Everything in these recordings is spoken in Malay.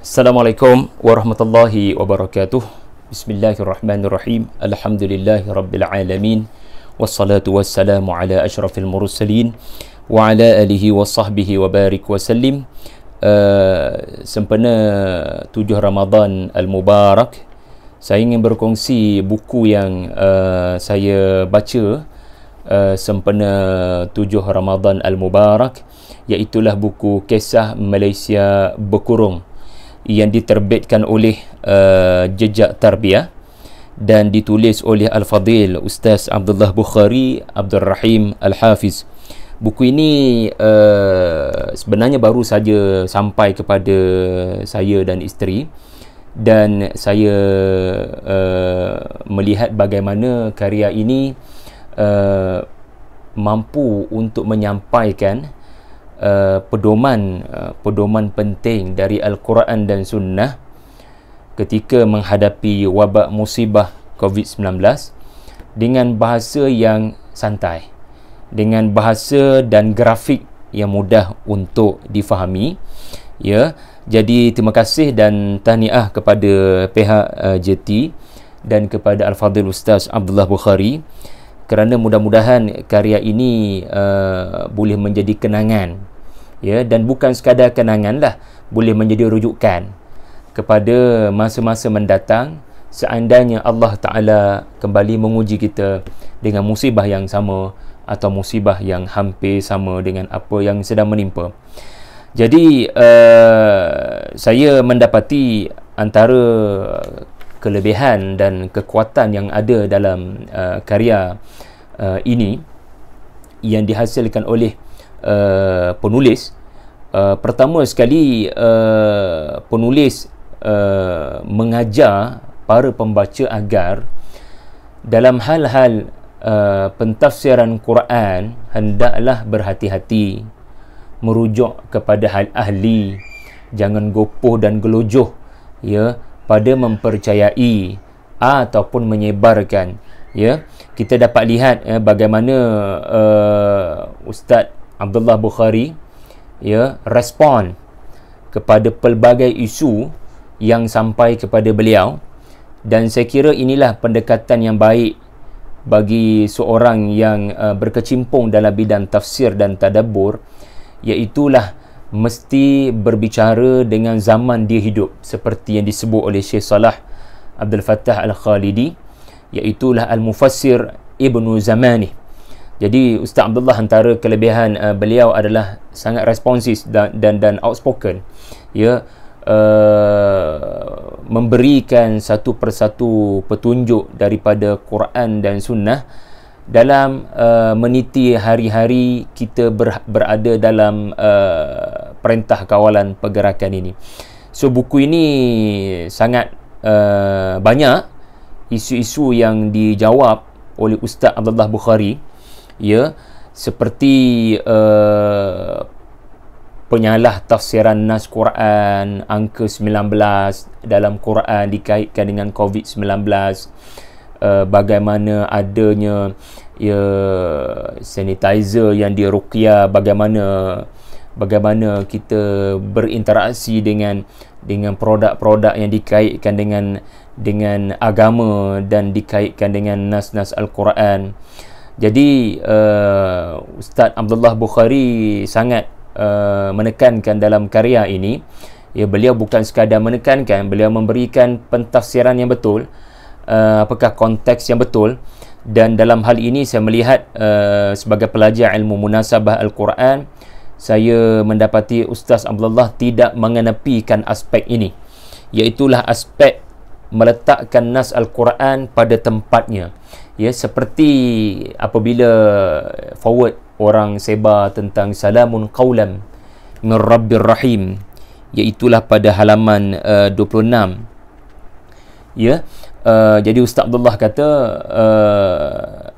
Assalamualaikum warahmatullahi wabarakatuh. Bismillahirrahmanirrahim. Alhamdulillahi rabbil alamin. Wassalatu wassalamu ala asyrafil mursalin wa ala alihi wa sahbihi wa barik wa sallim. Sempena 7 Ramadan Al-Mubarak, saya ingin berkongsi buku yang saya baca sempena 7 Ramadan Al-Mubarak, iaitulah buku Kisah Malaysia Berkurung yang diterbitkan oleh Jejak Tarbiyah dan ditulis oleh Al-Fadil Ustaz Abdullah Bukhari Abdul Rahim Al-Hafiz. Buku ini sebenarnya baru saja sampai kepada saya dan isteri, dan saya melihat bagaimana karya ini mampu untuk menyampaikan pedoman penting dari Al-Quran dan Sunnah ketika menghadapi wabak musibah COVID-19 dengan bahasa yang santai, dengan bahasa dan grafik yang mudah untuk difahami. Ya, jadi terima kasih dan tahniah kepada pihak JT dan kepada Al-Fadhil Ustaz Abdullah Bukhari, kerana mudah-mudahan karya ini boleh menjadi kenangan, ya, dan bukan sekadar kenangan lah, boleh menjadi rujukan kepada masa-masa mendatang seandainya Allah Ta'ala kembali menguji kita dengan musibah yang sama atau musibah yang hampir sama dengan apa yang sedang menimpa. Jadi saya mendapati antara kelebihan dan kekuatan yang ada dalam karya ini yang dihasilkan oleh penulis. Pertama sekali, penulis mengajar para pembaca agar dalam hal-hal pentafsiran Quran hendaklah berhati-hati, merujuk kepada hal ahli, jangan gopoh dan gelojoh, ya, pada mempercayai ataupun menyebarkan. Ya, kita dapat lihat bagaimana Ustaz Abdullah Bukhari, ya, respon kepada pelbagai isu yang sampai kepada beliau, dan saya kira inilah pendekatan yang baik bagi seorang yang berkecimpung dalam bidang tafsir dan tadabbur, iaitulah mesti berbicara dengan zaman dia hidup, seperti yang disebut oleh Syekh Salah Abdul Fattah Al-Khalidi, iaitulah Al-Mufassir Ibnu Zamani. Jadi Ustaz Abdullah, antara kelebihan beliau adalah sangat responsif dan outspoken, ya, memberikan satu persatu petunjuk daripada Quran dan Sunnah dalam meniti hari-hari kita berada dalam perintah kawalan pergerakan ini. So buku ini sangat banyak isu-isu yang dijawab oleh Ustaz Abdullah Bukhari, ya, seperti penyalah tafsiran nas Quran angka 19 dalam Quran dikaitkan dengan COVID-19, bagaimana adanya, ya, sanitizer yang diruqyah, bagaimana kita berinteraksi dengan produk-produk yang dikaitkan dengan agama dan dikaitkan dengan nas-nas Al-Quran. Jadi Ustaz Abdullah Bukhari sangat menekankan dalam karya ini, ya, beliau bukan sekadar menekankan, beliau memberikan pentafsiran yang betul, apakah konteks yang betul. Dan dalam hal ini saya melihat sebagai pelajar ilmu munasabah Al-Quran, saya mendapati Ustaz Abdullah tidak mengenepikan aspek ini, iaitulah aspek meletakkan nas Al-Quran pada tempatnya. Ya, seperti apabila forward orang sebar tentang salamun qaulan min rabbir rahim, iaitulah pada halaman 26. Ya, jadi Ustaz Abdullah kata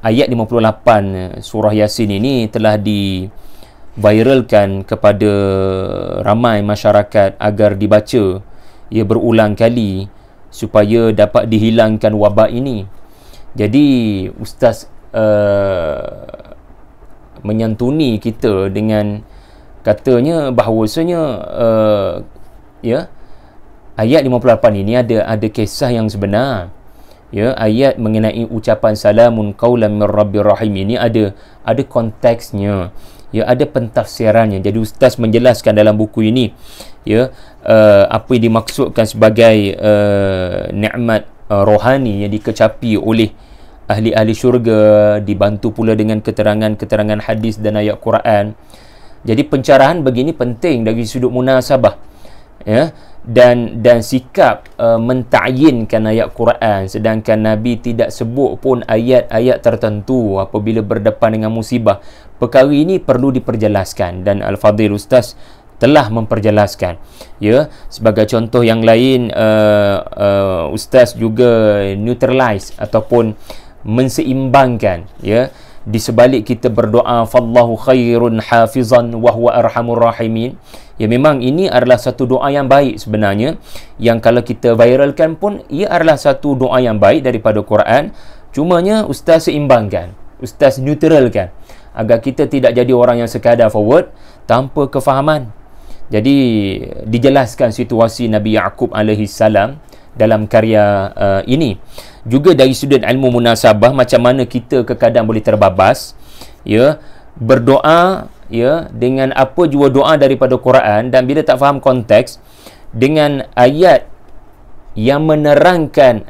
ayat 58 surah Yasin ini telah diviralkan kepada ramai masyarakat agar dibaca, ia berulang kali supaya dapat dihilangkan wabak ini. Jadi Ustaz menyantuni kita dengan katanya bahawasanya ya, ayat 58 ini ada kisah yang sebenar. Ya, ayat mengenai ucapan salamun qaulan mir rabbir rahim ini ada konteksnya. Ya, ada pentafsirannya. Jadi ustaz menjelaskan dalam buku ini, ya, apa yang dimaksudkan sebagai nikmat rohani yang dikecapi oleh ahli-ahli syurga, dibantu pula dengan keterangan-keterangan hadis dan ayat Quran. Jadi pencerahan begini penting dari sudut munasabah, ya, dan sikap mentakyinkan ayat Quran, sedangkan Nabi tidak sebut pun ayat-ayat tertentu apabila berdepan dengan musibah. Perkara ini perlu diperjelaskan dan Al-Fadhil Ustaz telah memperjelaskan. Ya, sebagai contoh yang lain, Ustaz juga neutralize ataupun menseimbangkan, ya, di sebalik kita berdoa fallahu khairun hafizan wa huwa arhamur rahimin. Ya, memang ini adalah satu doa yang baik sebenarnya, yang kalau kita viralkan pun ia adalah satu doa yang baik daripada Quran. Cumanya ustaz seimbangkan, ustaz neutralkan, agar kita tidak jadi orang yang sekadar forward tanpa kefahaman. Jadi dijelaskan situasi Nabi Yaqub alaihi salam dalam karya ini. Juga dari sudut ilmu munasabah, macam mana kita kekadang boleh terbabas, ya, berdoa, ya, dengan apa jua doa daripada Quran, dan bila tak faham konteks dengan ayat yang menerangkan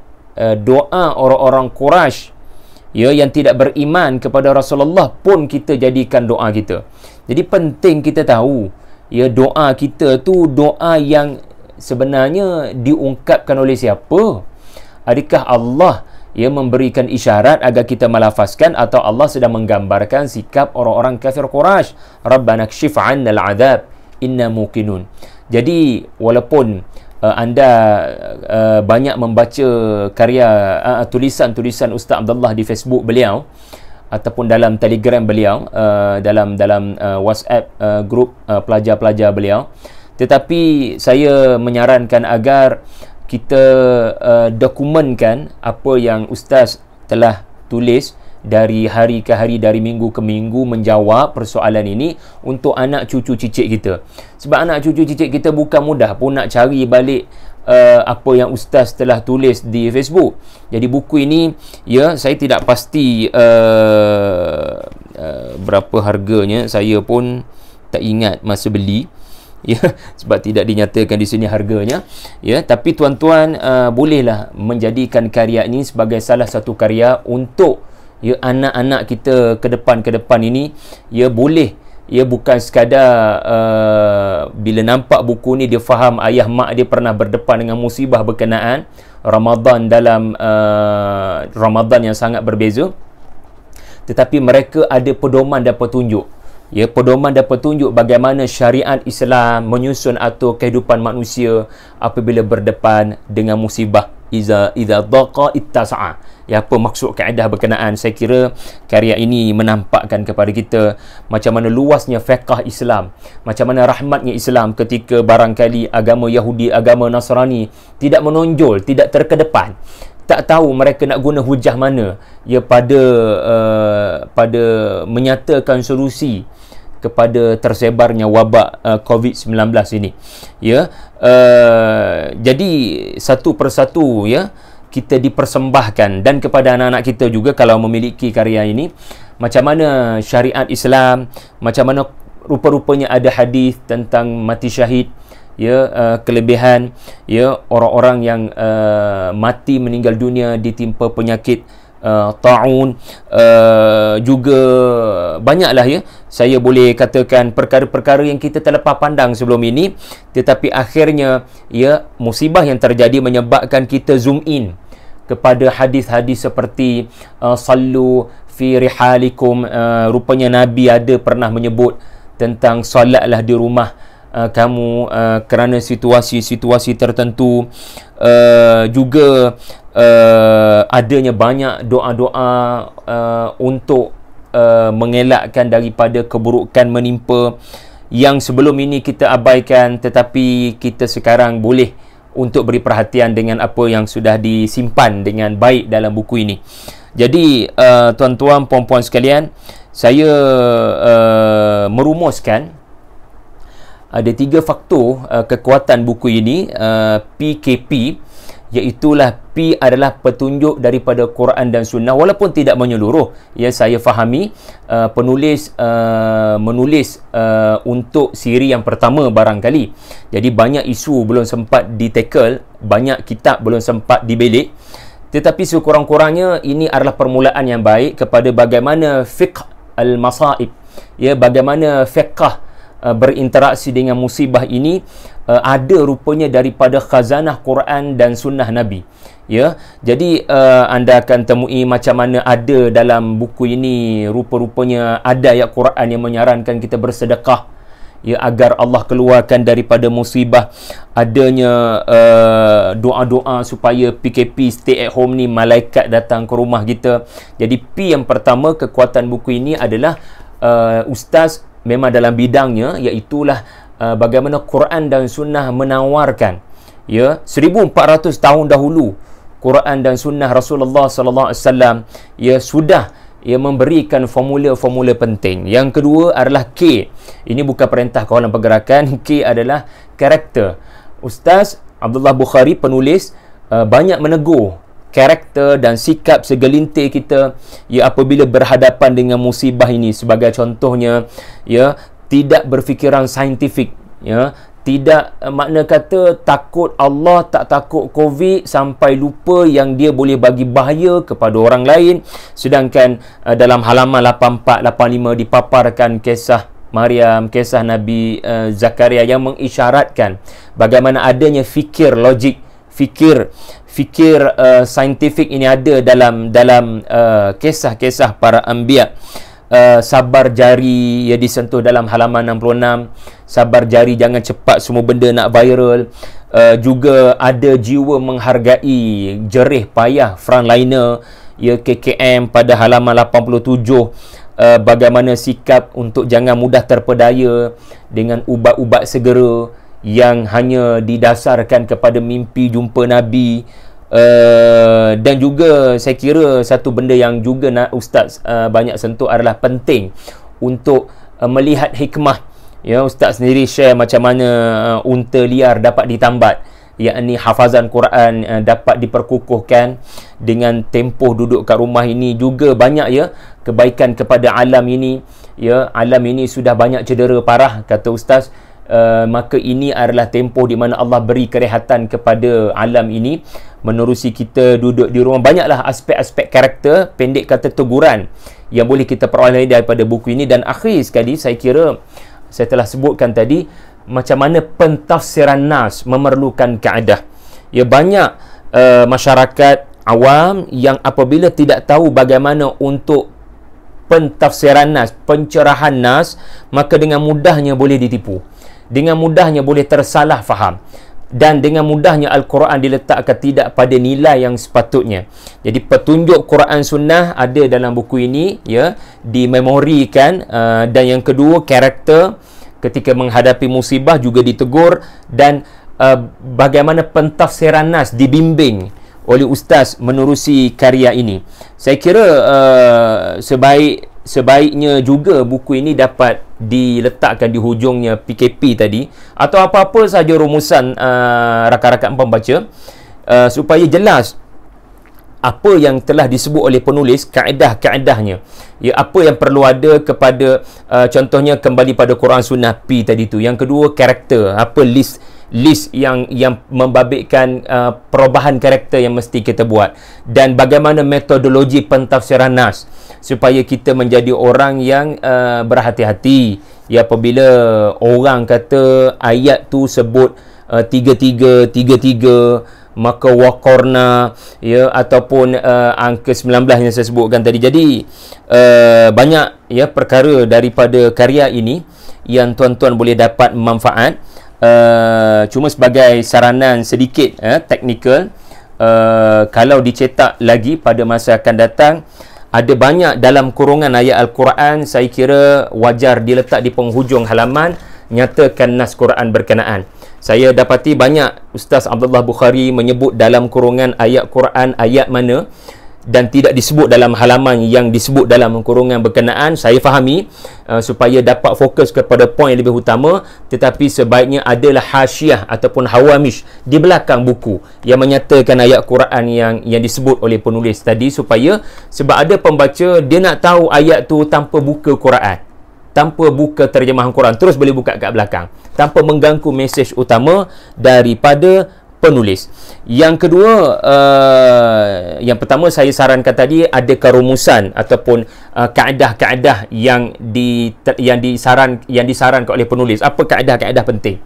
doa orang-orang Quraisy, ya, yang tidak beriman kepada Rasulullah pun kita jadikan doa kita. Jadi penting kita tahu, ya, doa kita tu doa yang sebenarnya diungkapkan oleh siapa? Adakah Allah yang memberikan isyarat agar kita melafazkan, atau Allah sedang menggambarkan sikap orang-orang kafir Quraisy? Rabbana kshif 'anna al-'adab inna muqinun. Jadi walaupun anda banyak membaca karya tulisan-tulisan Ustaz Abdullah di Facebook beliau ataupun dalam Telegram beliau, dalam WhatsApp grup pelajar-pelajar beliau, tetapi saya menyarankan agar kita dokumenkan apa yang Ustaz telah tulis dari hari ke hari, dari minggu ke minggu, menjawab persoalan ini untuk anak cucu cicit kita. Sebab anak cucu cicit kita bukan mudah pun nak cari balik apa yang Ustaz telah tulis di Facebook. Jadi buku ini, ya, saya tidak pasti berapa harganya, saya pun tak ingat masa beli, ya, sebab tidak dinyatakan di sini harganya, ya, tapi tuan-tuan bolehlah menjadikan karya ini sebagai salah satu karya untuk, ya, anak-anak kita ke depan ini, ya, boleh, ya, bukan sekadar bila nampak buku ni dia faham ayah mak dia pernah berdepan dengan musibah berkenaan Ramadan dalam Ramadan yang sangat berbeza, tetapi mereka ada pedoman dan petunjuk. Ya, pedoman dan petunjuk bagaimana syariat Islam menyusun atur kehidupan manusia apabila berdepan dengan musibah. Iza dhaqa ittasa'a. Ya, apa maksud kaedah berkenaan? Saya kira karya ini menampakkan kepada kita macam mana luasnya fiqh Islam, macam mana rahmatnya Islam ketika barangkali agama Yahudi, agama Nasrani tidak menonjol, tidak terkedepan, tak tahu mereka nak guna hujah mana, ya, pada menyatakan solusi kepada tersebarnya wabak COVID-19 ini. Ya, jadi satu persatu, ya, kita dipersembahkan, dan kepada anak-anak kita juga kalau memiliki karya ini, macam mana syariat Islam, macam mana rupa-rupanya ada hadis tentang mati syahid, ya, kelebihan, ya, orang-orang yang mati meninggal dunia ditimpa penyakit ta'un, juga banyaklah, ya, saya boleh katakan perkara-perkara yang kita terlepas pandang sebelum ini, tetapi akhirnya, ya, musibah yang terjadi menyebabkan kita zoom in kepada hadis-hadis seperti sallu fi rihalikum. Rupanya Nabi ada pernah menyebut tentang solatlah di rumah kamu kerana situasi-situasi tertentu. Juga adanya banyak doa-doa untuk mengelakkan daripada keburukan menimpa yang sebelum ini kita abaikan, tetapi kita sekarang boleh untuk beri perhatian dengan apa yang sudah disimpan dengan baik dalam buku ini. Jadi tuan-tuan, puan-puan sekalian, saya merumuskan ada 3 faktor kekuatan buku ini, PKP, iaitulah P adalah petunjuk daripada Quran dan Sunnah, walaupun tidak menyeluruh. Ya, saya fahami penulis menulis untuk siri yang pertama barangkali. Jadi banyak isu belum sempat ditackle, banyak kitab belum sempat dibelik. Tetapi sekurang-kurangnya ini adalah permulaan yang baik kepada bagaimana fiqh al-masaib, ya, bagaimana fiqh berinteraksi dengan musibah ini ada rupanya daripada khazanah Quran dan Sunnah Nabi. Ya, jadi anda akan temui macam mana ada dalam buku ini rupa-rupanya ada ayat Quran yang menyarankan kita bersedekah, ya, agar Allah keluarkan daripada musibah. Adanya doa-doa supaya PKP, stay at home ni, malaikat datang ke rumah kita. Jadi P yang pertama kekuatan buku ini adalah ustaz memang dalam bidangnya, iaitulah bagaimana Quran dan Sunnah menawarkan, ya, 1400 tahun dahulu Quran dan Sunnah Rasulullah sallallahu alaihi wasallam, ya, sudah, ya, memberikan formula-formula penting. Yang kedua adalah K. Ini bukan perintah kawalan pergerakan. K adalah karakter. Ustaz Abdullah Bukhari, penulis, banyak menegur karakter dan sikap segelintir kita, ya, apabila berhadapan dengan musibah ini. Sebagai contohnya, ya, tidak berfikiran saintifik, ya, tidak, makna kata takut Allah, tak takut COVID, sampai lupa yang dia boleh bagi bahaya kepada orang lain. Sedangkan dalam halaman 84, 85 dipaparkan kisah Maryam, kisah Nabi Zakaria yang mengisyaratkan bagaimana adanya fikir logik, fikir saintifik ini ada dalam kisah-kisah para anbiya. Sabar jari, ya, disentuh dalam halaman 66. Sabar jari, jangan cepat semua benda nak viral. Juga ada jiwa menghargai, jerih payah frontliner, ya, KKM pada halaman 87. Bagaimana sikap untuk jangan mudah terpedaya dengan ubat-ubat segera yang hanya didasarkan kepada mimpi jumpa Nabi. Dan juga saya kira satu benda yang juga nak Ustaz banyak sentuh adalah penting untuk melihat hikmah. Ya, Ustaz sendiri share macam mana unta liar dapat ditambat, yakni hafazan Quran dapat diperkukuhkan dengan tempoh duduk kat rumah ini. Juga banyak, ya, kebaikan kepada alam ini. Ya, alam ini sudah banyak cedera parah, kata Ustaz. Maka ini adalah tempoh di mana Allah beri kerehatan kepada alam ini, menerusi kita duduk di rumah. Banyaklah aspek-aspek karakter, pendek kata teguran, yang boleh kita peroleh daripada buku ini. Dan akhir sekali, saya kira saya telah sebutkan tadi macam mana pentafsiran nas memerlukan kaedah. Ya, banyak masyarakat awam yang apabila tidak tahu bagaimana untuk pentafsiran nas, pencerahan nas, maka dengan mudahnya boleh ditipu, dengan mudahnya boleh tersalah faham, dan dengan mudahnya Al-Quran diletakkan tidak pada nilai yang sepatutnya. Jadi petunjuk Quran Sunnah ada dalam buku ini, ya, dimemorikan. Dan yang kedua, karakter ketika menghadapi musibah juga ditegur. Dan bagaimana pentafsiran nas dibimbing oleh ustaz menerusi karya ini. Saya kira sebaiknya juga buku ini dapat diletakkan di hujungnya PKP tadi, atau apa-apa saja rumusan rakan-rakan pembaca, supaya jelas apa yang telah disebut oleh penulis, kaedah-kaedahnya, ya, apa yang perlu ada kepada contohnya kembali pada Quran Sunnah P tadi tu. Yang kedua, karakter, apa list yang membabitkan perubahan karakter yang mesti kita buat, dan bagaimana metodologi pentafsiran nas supaya kita menjadi orang yang berhati-hati. Ya, apabila orang kata ayat tu sebut 33, maka waqarna, ya, ataupun angka 19 yang saya sebutkan tadi. Jadi banyak, ya, perkara daripada karya ini yang tuan-tuan boleh dapat manfaat. Cuma sebagai saranan sedikit teknikal, kalau dicetak lagi pada masa akan datang, ada banyak dalam kurungan ayat Al-Quran, saya kira wajar diletak di penghujung halaman, nyatakan nas Quran berkenaan. Saya dapati banyak Ustaz Abdullah Bukhari menyebut dalam kurungan ayat Quran ayat mana dan tidak disebut dalam halaman yang disebut dalam kurungan berkenaan, saya fahami supaya dapat fokus kepada poin yang lebih utama, tetapi sebaiknya adalah hasyiah ataupun hawamish di belakang buku yang menyatakan ayat Quran yang disebut oleh penulis tadi, supaya sebab ada pembaca dia nak tahu ayat tu tanpa buka Quran, tanpa buka terjemahan Quran, terus boleh buka kat belakang tanpa mengganggu mesej utama daripada penulis. Yang kedua, yang pertama saya sarankan tadi, ada kerumusan ataupun kaedah-kaedah yang disarankan oleh penulis. Apa kaedah-kaedah penting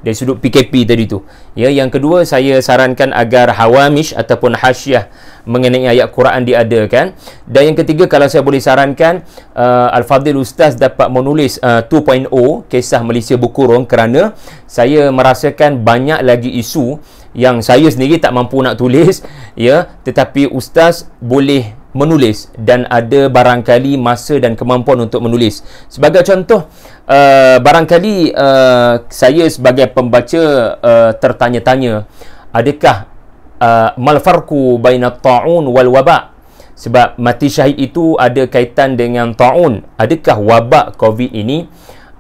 dari sudut PKP tadi tu. Ya, yang kedua saya sarankan agar hawamish ataupun hasyiah mengenai ayat Quran diadakan. Dan yang ketiga, kalau saya boleh sarankan, Al-Fadhil Ustaz dapat menulis 2.0 kisah Malaysia Berkurung, kerana saya merasakan banyak lagi isu yang saya sendiri tak mampu nak tulis, ya, tetapi Ustaz boleh menulis dan ada barangkali masa dan kemampuan untuk menulis. Sebagai contoh, barangkali saya sebagai pembaca tertanya-tanya, adakah mal farqu baina ta'un wal waba'? Sebab mati syahid itu ada kaitan dengan ta'un. Adakah wabak COVID ini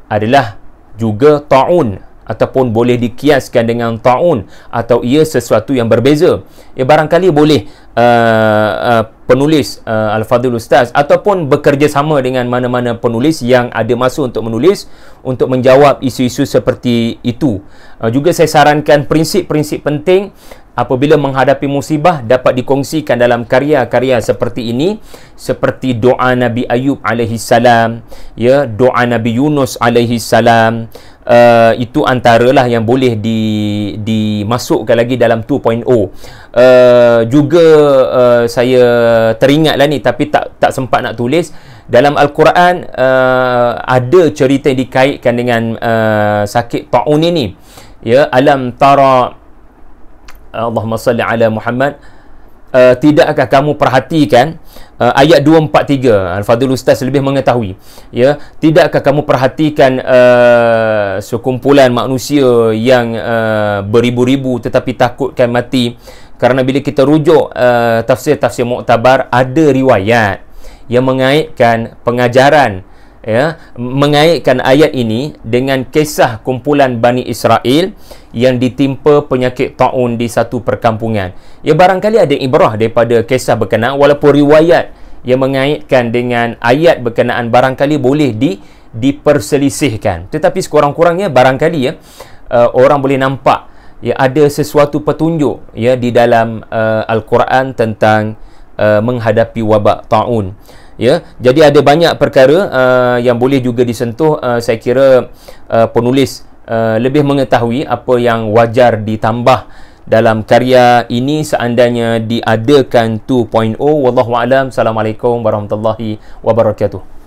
adalah juga ta'un ataupun boleh dikiaskan dengan ta'un, atau ia sesuatu yang berbeza? Ya, barangkali boleh penulis Al-Fadhil Ustaz ataupun bekerjasama dengan mana-mana penulis yang ada masa untuk menulis untuk menjawab isu-isu seperti itu. Juga saya sarankan prinsip-prinsip penting apabila menghadapi musibah dapat dikongsikan dalam karya-karya seperti ini, seperti doa Nabi Ayub alaihi salam, ya, doa Nabi Yunus alaihi salam. Itu antaralah yang boleh dimasukkan lagi dalam 2.0. Juga saya teringatlah ni, tapi tak sempat nak tulis. Dalam Al-Quran ada cerita yang dikaitkan dengan sakit ta'un ini. Ya, alam tara, Allahumma salli ala Muhammad, tidakkah kamu perhatikan ayat 243, Al-Fadhil Ustaz lebih mengetahui, ya, tidakkah kamu perhatikan sekumpulan manusia yang beribu-ribu tetapi takutkan mati? Kerana bila kita rujuk tafsir-tafsir muktabar, ada riwayat yang mengaitkan pengajaran, ya, mengaitkan ayat ini dengan kisah kumpulan Bani Israel yang ditimpa penyakit ta'un di satu perkampungan. Ya, barangkali ada ibrah daripada kisah berkenaan, walaupun riwayat yang mengaitkan dengan ayat berkenaan barangkali boleh diperselisihkan, tetapi sekurang-kurangnya barangkali, ya, orang boleh nampak, ya, ada sesuatu petunjuk, ya, di dalam Al-Quran tentang menghadapi wabak ta'un. Ya, jadi ada banyak perkara yang boleh juga disentuh. Saya kira penulis lebih mengetahui apa yang wajar ditambah dalam karya ini seandainya diadakan 2.0. Wallahu a'lam. Assalamualaikum warahmatullahi wabarakatuh.